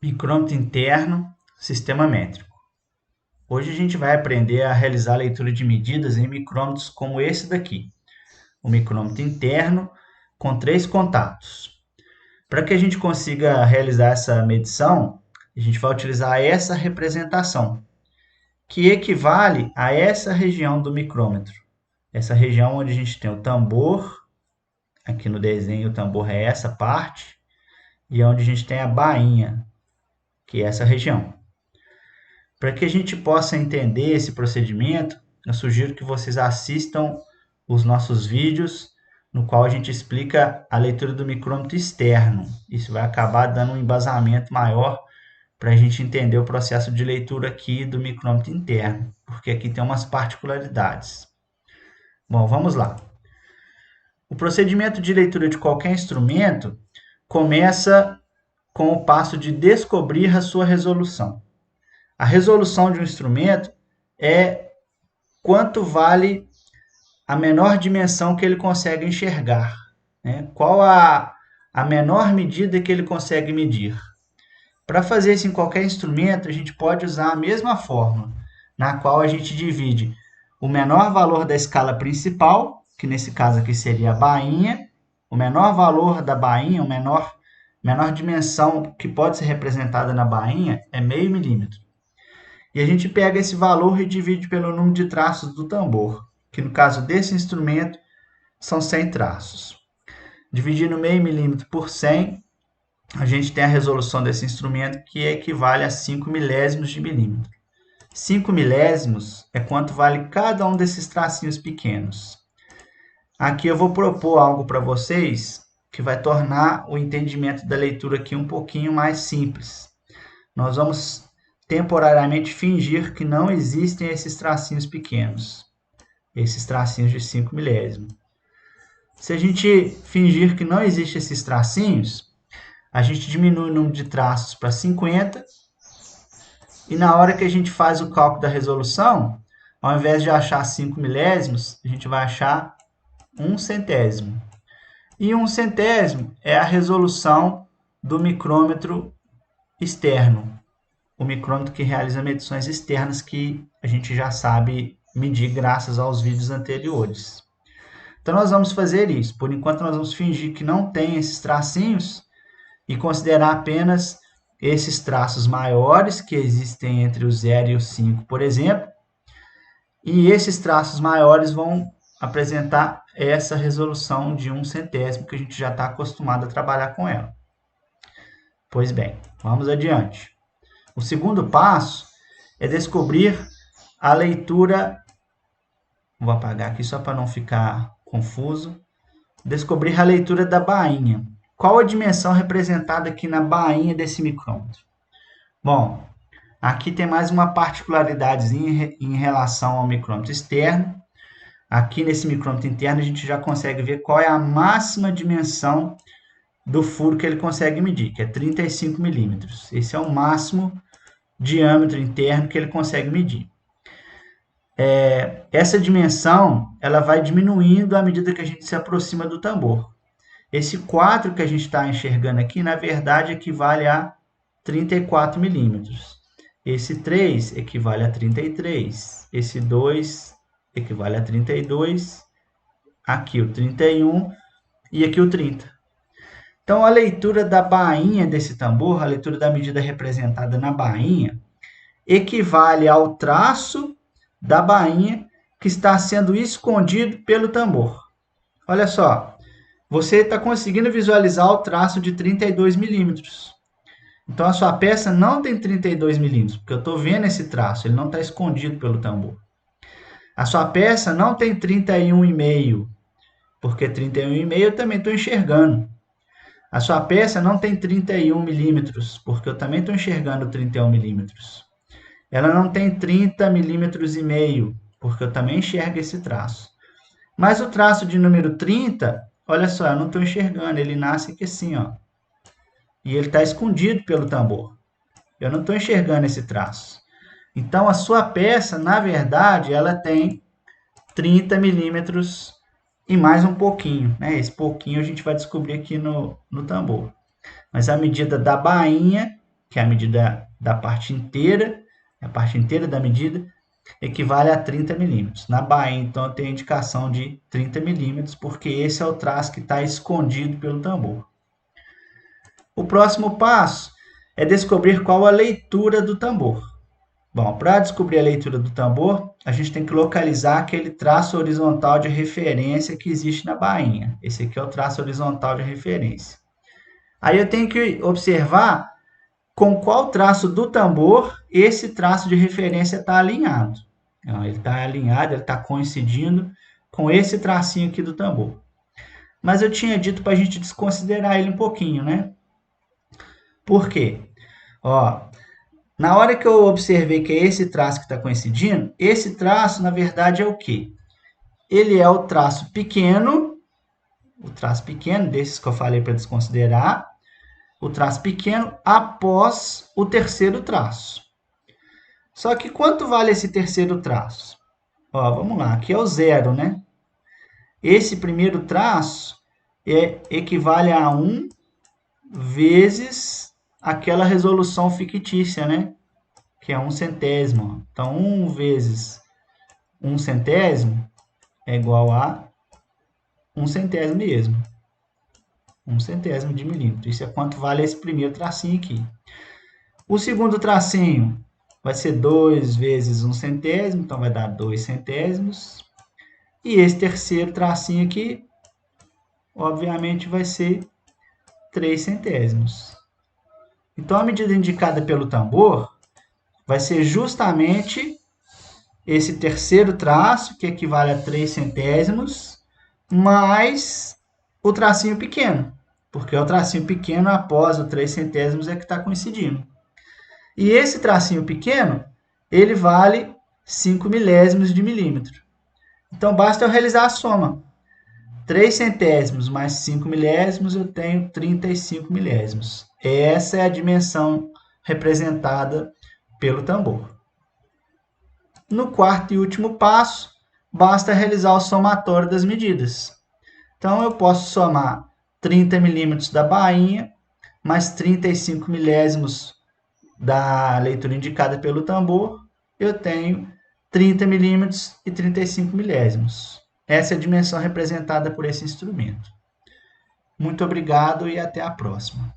Micrômetro interno, sistema métrico. Hoje a gente vai aprender a realizar a leitura de medidas em micrômetros como esse daqui. O micrômetro interno com 3 contatos. Para que a gente consiga realizar essa medição, a gente vai utilizar essa representação, que equivale a essa região do micrômetro. Essa região onde a gente tem o tambor, aqui no desenho o tambor é essa parte, e onde a gente tem a bainha, que é essa região. Para que a gente possa entender esse procedimento, eu sugiro que vocês assistam os nossos vídeos, no qual a gente explica a leitura do micrômetro externo. Isso vai acabar dando um embasamento maior para a gente entender o processo de leitura aqui do micrômetro interno, porque aqui tem umas particularidades. Bom, vamos lá. O procedimento de leitura de qualquer instrumento começa com o passo de descobrir a sua resolução. A resolução de um instrumento é quanto vale a menor dimensão que ele consegue enxergar, né? Qual a menor medida que ele consegue medir. Para fazer isso em qualquer instrumento, a gente pode usar a mesma fórmula, na qual a gente divide o menor valor da escala principal, que nesse caso aqui seria a bainha, o menor valor da bainha, a menor dimensão que pode ser representada na bainha é meio milímetro. E a gente pega esse valor e divide pelo número de traços do tambor, que no caso desse instrumento são 100 traços. Dividindo meio milímetro por 100, a gente tem a resolução desse instrumento, que equivale a 5 milésimos de milímetro. 5 milésimos é quanto vale cada um desses tracinhos pequenos. Aqui eu vou propor algo para vocês que vai tornar o entendimento da leitura aqui um pouquinho mais simples. Nós vamos temporariamente fingir que não existem esses tracinhos pequenos, esses tracinhos de 5 milésimos. Se a gente fingir que não existem esses tracinhos, a gente diminui o número de traços para 50, e na hora que a gente faz o cálculo da resolução, ao invés de achar 5 milésimos, a gente vai achar 1 centésimo. E 1 centésimo é a resolução do micrômetro externo, o micrômetro que realiza medições externas, que a gente já sabe medir graças aos vídeos anteriores. Então nós vamos fazer isso. Por enquanto nós vamos fingir que não tem esses tracinhos e considerar apenas esses traços maiores que existem entre o 0 e o 5, por exemplo. E esses traços maiores vão apresentar essa resolução de 1 centésimo, que a gente já está acostumado a trabalhar com ela. Pois bem, vamos adiante. O segundo passo é descobrir a leitura. Vou apagar aqui só para não ficar confuso. Descobrir a leitura da bainha. Qual a dimensão representada aqui na bainha desse micrômetro? Bom, aqui tem mais uma particularidadezinha em relação ao micrômetro externo. Aqui nesse micrômetro interno a gente já consegue ver qual é a máxima dimensão do furo que ele consegue medir, que é 35 milímetros. Esse é o máximo diâmetro interno que ele consegue medir. Essa dimensão ela vai diminuindo à medida que a gente se aproxima do tambor. Esse 4 que a gente está enxergando aqui, na verdade, equivale a 34 milímetros. Esse 3 equivale a 33. Esse 2 equivale a 32. Aqui o 31 e aqui o 30. Então, a leitura da bainha desse tambor, a leitura da medida representada na bainha, equivale ao traço da bainha que está sendo escondido pelo tambor. Olha só, você está conseguindo visualizar o traço de 32 milímetros. Então, a sua peça não tem 32 milímetros, porque eu estou vendo esse traço, ele não está escondido pelo tambor. A sua peça não tem 31,5, porque 31,5 eu também estou enxergando. A sua peça não tem 31 milímetros, porque eu também estou enxergando 31 milímetros. Ela não tem 30 milímetros e meio, porque eu também enxergo esse traço. Mas o traço de número 30, olha só, eu não estou enxergando, ele nasce aqui assim, ó. E ele está escondido pelo tambor. Eu não estou enxergando esse traço. Então, a sua peça, na verdade, ela tem 30 milímetros e mais um pouquinho, né? Esse pouquinho a gente vai descobrir aqui no tambor. Mas a medida da bainha que é a medida da parte inteira, a parte inteira da medida, equivale a 30 milímetros. Na bainha, então, eu tenho a indicação de 30 milímetros, porque esse é o traço que está escondido pelo tambor. O próximo passo é descobrir qual a leitura do tambor. Bom, para descobrir a leitura do tambor, a gente tem que localizar aquele traço horizontal de referência que existe na bainha. Esse aqui é o traço horizontal de referência. Aí eu tenho que observar com qual traço do tambor esse traço de referência está alinhado. Então, ele está alinhado, ele está coincidindo com esse tracinho aqui do tambor. Mas eu tinha dito para a gente desconsiderar ele um pouquinho, né? Por quê? Ó, na hora que eu observei que é esse traço que está coincidindo, esse traço, na verdade, é o quê? Ele é o traço pequeno desses que eu falei para desconsiderar, o traço pequeno após o terceiro traço. Só que quanto vale esse terceiro traço? Ó, vamos lá, aqui é o zero, né? Esse primeiro traço equivale a 1 vezes aquela resolução fictícia, né? Que é 1 centésimo. Então, 1 vezes 1 centésimo é igual a 1 centésimo mesmo. 1 centésimo de milímetro. Isso é quanto vale esse primeiro tracinho aqui. O segundo tracinho vai ser 2 vezes 1 centésimo, então vai dar 2 centésimos. E esse terceiro tracinho aqui, obviamente, vai ser 3 centésimos. Então, a medida indicada pelo tambor vai ser justamente esse terceiro traço, que equivale a 3 centésimos, mais o tracinho pequeno, porque o tracinho pequeno após o 3 centésimos é que está coincidindo. E esse tracinho pequeno, ele vale 5 milésimos de milímetro. Então, basta eu realizar a soma. 3 centésimos mais 5 milésimos, eu tenho 35 milésimos. Essa é a dimensão representada pelo tambor. No quarto e último passo, basta realizar o somatório das medidas. Então, eu posso somar 30 milímetros da bainha, mais 35 milésimos da leitura indicada pelo tambor, eu tenho 30 milímetros e 35 milésimos. Essa é a dimensão representada por esse instrumento. Muito obrigado e até a próxima.